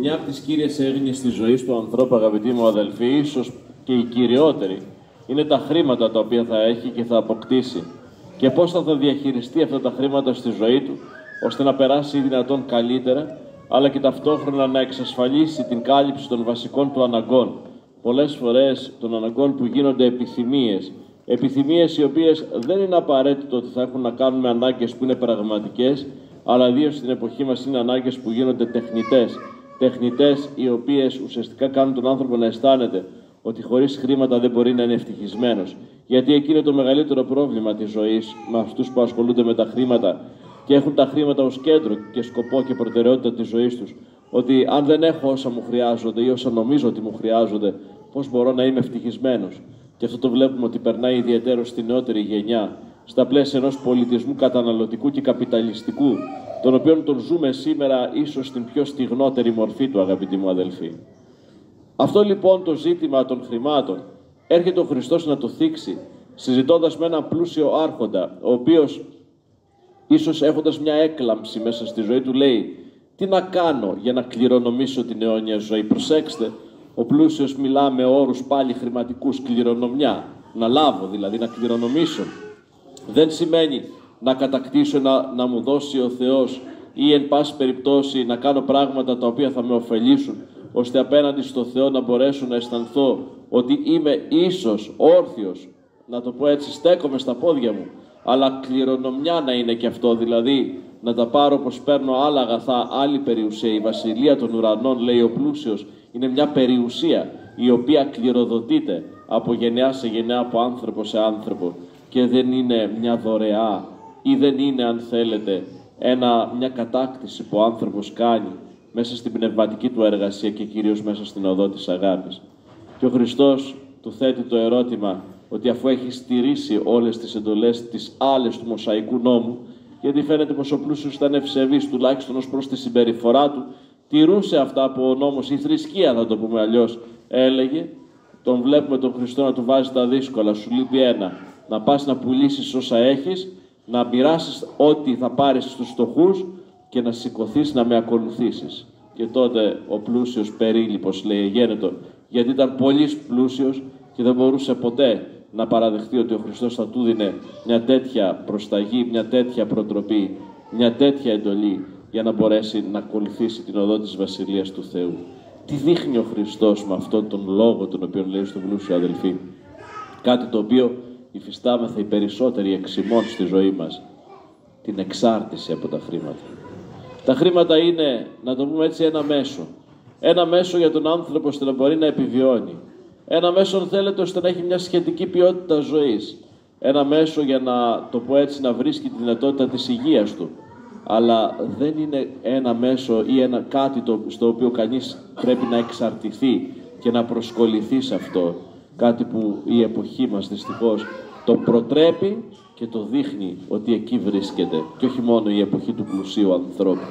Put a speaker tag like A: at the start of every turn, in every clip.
A: Μια από τις κύριες έγνοιες της ζωής του ανθρώπου, αγαπητοί μου αδελφοί, ίσως και η κυριότερη, είναι τα χρήματα τα οποία θα έχει και θα αποκτήσει. Και πώς θα διαχειριστεί αυτά τα χρήματα στη ζωή του, ώστε να περάσει δυνατόν καλύτερα, αλλά και ταυτόχρονα να εξασφαλίσει την κάλυψη των βασικών του αναγκών. Πολλές φορές των αναγκών που γίνονται επιθυμίες. Επιθυμίες οι οποίες δεν είναι απαραίτητο ότι θα έχουν να κάνουν με ανάγκες που είναι πραγματικές, αλλά ιδίως στην εποχή μας είναι ανάγκες που γίνονται τεχνητές. Τεχνητές οι οποίες ουσιαστικά κάνουν τον άνθρωπο να αισθάνεται ότι χωρίς χρήματα δεν μπορεί να είναι ευτυχισμένος. Γιατί εκεί είναι το μεγαλύτερο πρόβλημα της ζωής με αυτούς που ασχολούνται με τα χρήματα και έχουν τα χρήματα ως κέντρο και σκοπό και προτεραιότητα της ζωής τους. Ότι αν δεν έχω όσα μου χρειάζονται ή όσα νομίζω ότι μου χρειάζονται, πώς μπορώ να είμαι ευτυχισμένος. Και αυτό το βλέπουμε ότι περνάει ιδιαίτερο στη νεότερη γενιά, στα πλαίσια ενός πολιτισμού καταναλωτικού και καπιταλιστικού, τον οποίο τον ζούμε σήμερα ίσως στην πιο στιγνότερη μορφή του, αγαπητοί μου αδελφοί. Αυτό λοιπόν το ζήτημα των χρημάτων έρχεται ο Χριστός να το θίξει, συζητώντας με έναν πλούσιο άρχοντα, ο οποίος ίσως έχοντας μια έκλαμψη μέσα στη ζωή του λέει «Τι να κάνω για να κληρονομήσω την αιώνια ζωή». Προσέξτε, ο πλούσιος μιλά με όρους πάλι χρηματικούς, κληρονομιά, να λάβω δηλαδή, να κληρονομήσω. Δεν σημαίνει να κατακτήσω, να μου δώσει ο Θεός ή εν πάση περιπτώσει να κάνω πράγματα τα οποία θα με ωφελήσουν, ώστε απέναντι στο Θεό να μπορέσω να αισθανθώ ότι είμαι ίσος, όρθιος, να το πω έτσι, στέκομαι στα πόδια μου, αλλά κληρονομιά να είναι και αυτό, δηλαδή να τα πάρω όπως παίρνω άλλα αγαθά, άλλη περιουσία. Η βασιλεία των ουρανών, λέει ο πλούσιος, είναι μια περιουσία η οποία κληροδοτείται από γενεά σε γενεά, από άνθρωπο σε άνθρωπο και δεν είναι μια δωρεά ή δεν είναι, αν θέλετε, μια κατάκτηση που ο άνθρωπος κάνει μέσα στην πνευματική του εργασία και κυρίως μέσα στην οδό της αγάπης. Και ο Χριστός του θέτει το ερώτημα ότι αφού έχει στηρίσει όλες τις εντολές τις άλλες του Μωσαϊκού νόμου, γιατί φαίνεται πως ο πλούσιος ήταν ευσεβής τουλάχιστον ως προς τη συμπεριφορά του, τηρούσε αυτά που ο νόμος, η θρησκεία θα το πούμε αλλιώς, έλεγε. Τον βλέπουμε τον Χριστό να του βάζει τα δύσκολα, σου λείπει ένα, να πας να πουλήσεις όσα έχεις, να μοιράσεις ό,τι θα πάρεις στους φτωχούς και να σηκωθείς να με ακολουθήσεις. Και τότε ο πλούσιος περίληπος, λέει, γένετο, γιατί ήταν πολύ πλούσιος και δεν μπορούσε ποτέ να παραδεχτεί ότι ο Χριστός θα του δίνε μια τέτοια προσταγή, μια τέτοια προτροπή, μια τέτοια εντολή για να μπορέσει να ακολουθήσει την οδό της Βασιλείας του Θεού. Τι δείχνει ο Χριστός με αυτόν τον λόγο τον οποίο λέει στον πλούσιο αδελφοί? Κάτι το οποίο υφιστάμεθα οι περισσότεροι εξημών στη ζωή μας. Την εξάρτηση από τα χρήματα. Τα χρήματα είναι, να το πούμε έτσι, ένα μέσο. Ένα μέσο για τον άνθρωπο ώστε να μπορεί να επιβιώνει. Ένα μέσο, αν θέλετε, ώστε να έχει μια σχετική ποιότητα ζωής. Ένα μέσο για να το πω έτσι, να βρίσκει τη δυνατότητα της υγείας του. Αλλά δεν είναι ένα μέσο ή κάτι στο οποίο κανείς πρέπει να εξαρτηθεί και να προσκοληθεί σε αυτό. Κάτι που η εποχή μας δυστυχώς το προτρέπει και το δείχνει ότι εκεί βρίσκεται. Και όχι μόνο η εποχή του πλουσίου ανθρώπου.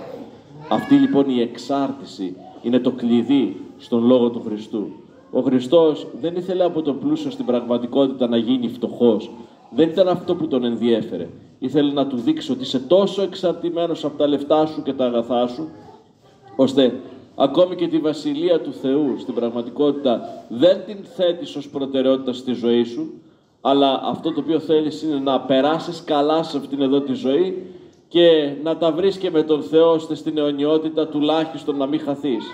A: Αυτή λοιπόν η εξάρτηση είναι το κλειδί στον λόγο του Χριστού. Ο Χριστός δεν ήθελε από τον πλούσιο στην πραγματικότητα να γίνει φτωχός. Δεν ήταν αυτό που τον ενδιέφερε. Ήθελε να του δείξει ότι είσαι τόσο εξαρτημένος από τα λεφτά σου και τα αγαθά σου, ώστε ακόμη και τη Βασιλεία του Θεού στην πραγματικότητα δεν την θέτεις ως προτεραιότητα στη ζωή σου, αλλά αυτό το οποίο θέλεις είναι να περάσεις καλά σε αυτήν εδώ τη ζωή και να τα βρεις και με τον Θεό, ώστε στην αιωνιότητα τουλάχιστον να μην χαθείς.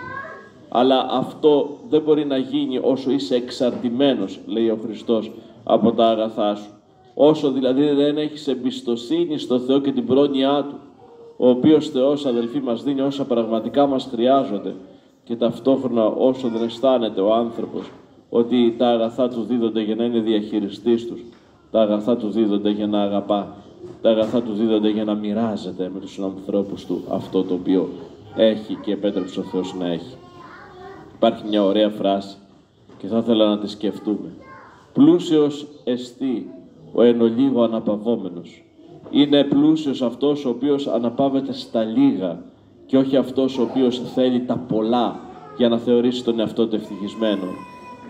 A: Αλλά αυτό δεν μπορεί να γίνει όσο είσαι εξαρτημένος, λέει ο Χριστός, από τα αγαθά σου. Όσο δηλαδή δεν έχεις εμπιστοσύνη στο Θεό και την πρόνοιά Του, ο οποίος Θεός, αδελφοί, μας δίνει όσα πραγματικά μας χρειάζονται και ταυτόχρονα όσο δεν αισθάνεται ο άνθρωπος ότι τα αγαθά του δίδονται για να είναι διαχειριστής τους, τα αγαθά του δίδονται για να αγαπά, τα αγαθά του δίδονται για να μοιράζεται με τους ανθρώπους του αυτό το οποίο έχει και επέτρεψε ο Θεός να έχει. Υπάρχει μια ωραία φράση και θα ήθελα να τη σκεφτούμε. Πλούσιος εστί ο εν ολίγο αναπαυόμενος. Είναι πλούσιος αυτός ο οποίος αναπαύεται στα λίγα και όχι αυτός ο οποίος θέλει τα πολλά για να θεωρήσει τον εαυτό του ευτυχισμένο.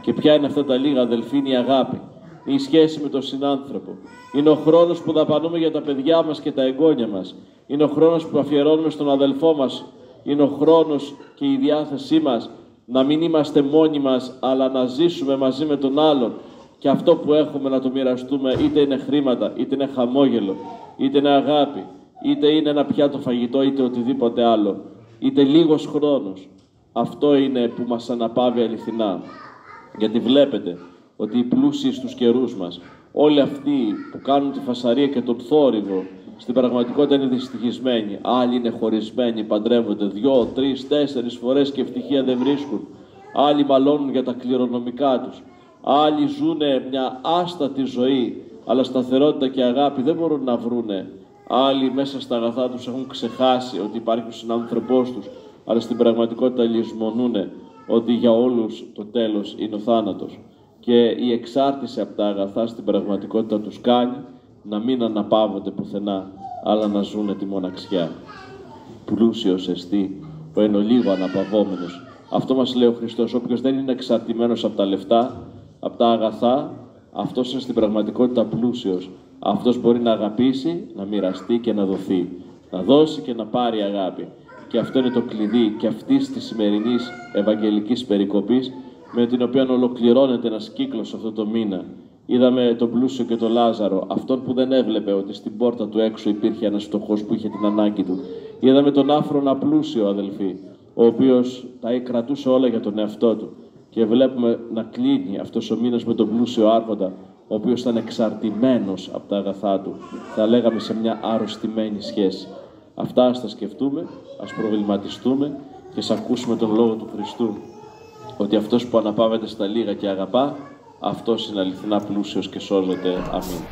A: Και ποια είναι αυτά τα λίγα, αδελφοί? Είναι η αγάπη, η σχέση με τον συνάνθρωπο. Είναι ο χρόνος που δαπανούμε για τα παιδιά μας και τα εγγόνια μας. Είναι ο χρόνος που αφιερώνουμε στον αδελφό μας είναι ο χρόνος και η διάθεσή μας να μην είμαστε μόνοι μας, αλλά να ζήσουμε μαζί με τον άλλον και αυτό που έχουμε να το μοιραστούμε, είτε είναι χρήματα, είτε είναι χαμόγελο, είτε είναι αγάπη, είτε είναι ένα πιάτο φαγητό, είτε οτιδήποτε άλλο, είτε λίγος χρόνος. Αυτό είναι που μας αναπαύει αληθινά. Γιατί βλέπετε ότι οι πλούσιοι στους καιρούς μας, όλοι αυτοί που κάνουν τη φασαρία και τον θόρυβο, στην πραγματικότητα είναι δυστυχισμένοι. Άλλοι είναι χωρισμένοι, παντρεύονται 2, 3, 4 φορές και ευτυχία δεν βρίσκουν. Άλλοι μαλώνουν για τα κληρονομικά τους. Άλλοι ζουν μια άστατη ζωή, αλλά σταθερότητα και αγάπη δεν μπορούν να βρούνε. Άλλοι μέσα στα αγαθά τους έχουν ξεχάσει ότι υπάρχει ο συνάνθρωπός τους, αλλά στην πραγματικότητα λησμονούν ότι για όλους το τέλος είναι ο θάνατος. Και η εξάρτηση από τα αγαθά στην πραγματικότητα τους κάνει να μην αναπαύονται πουθενά, αλλά να ζουν τη μοναξιά. Πλούσιος εστί, ο εν ολίγο αναπαυόμενος. Αυτό μας λέει ο Χριστός. Όποιος δεν είναι εξαρτημένος από τα λεφτά, από τα αγαθά, αυτός είναι στην πραγματικότητα πλούσιος. Αυτός μπορεί να αγαπήσει, να μοιραστεί και να δοθεί. Να δώσει και να πάρει αγάπη. Και αυτό είναι το κλειδί και αυτής της σημερινής Ευαγγελικής περικοπής, με την οποία ολοκληρώνεται ένας κύκλος αυτό το μήνα. Είδαμε τον πλούσιο και τον Λάζαρο, αυτόν που δεν έβλεπε ότι στην πόρτα του έξω υπήρχε ένας φτωχός που είχε την ανάγκη του. Είδαμε τον άφρονα πλούσιο, αδελφοί, ο οποίος τα κρατούσε όλα για τον εαυτό του. Και βλέπουμε να κλείνει αυτός ο μήνας με τον πλούσιο άρχοντα, ο οποίος ήταν εξαρτημένος από τα αγαθά του. Θα λέγαμε σε μια αρρωστημένη σχέση. Αυτά ας τα σκεφτούμε, ας προβληματιστούμε και ας ακούσουμε τον Λόγο του Χριστού. Ότι αυτός που αναπαύεται στα λίγα και αγαπά, αυτός είναι αληθινά πλούσιος και σώζεται. Αμήν.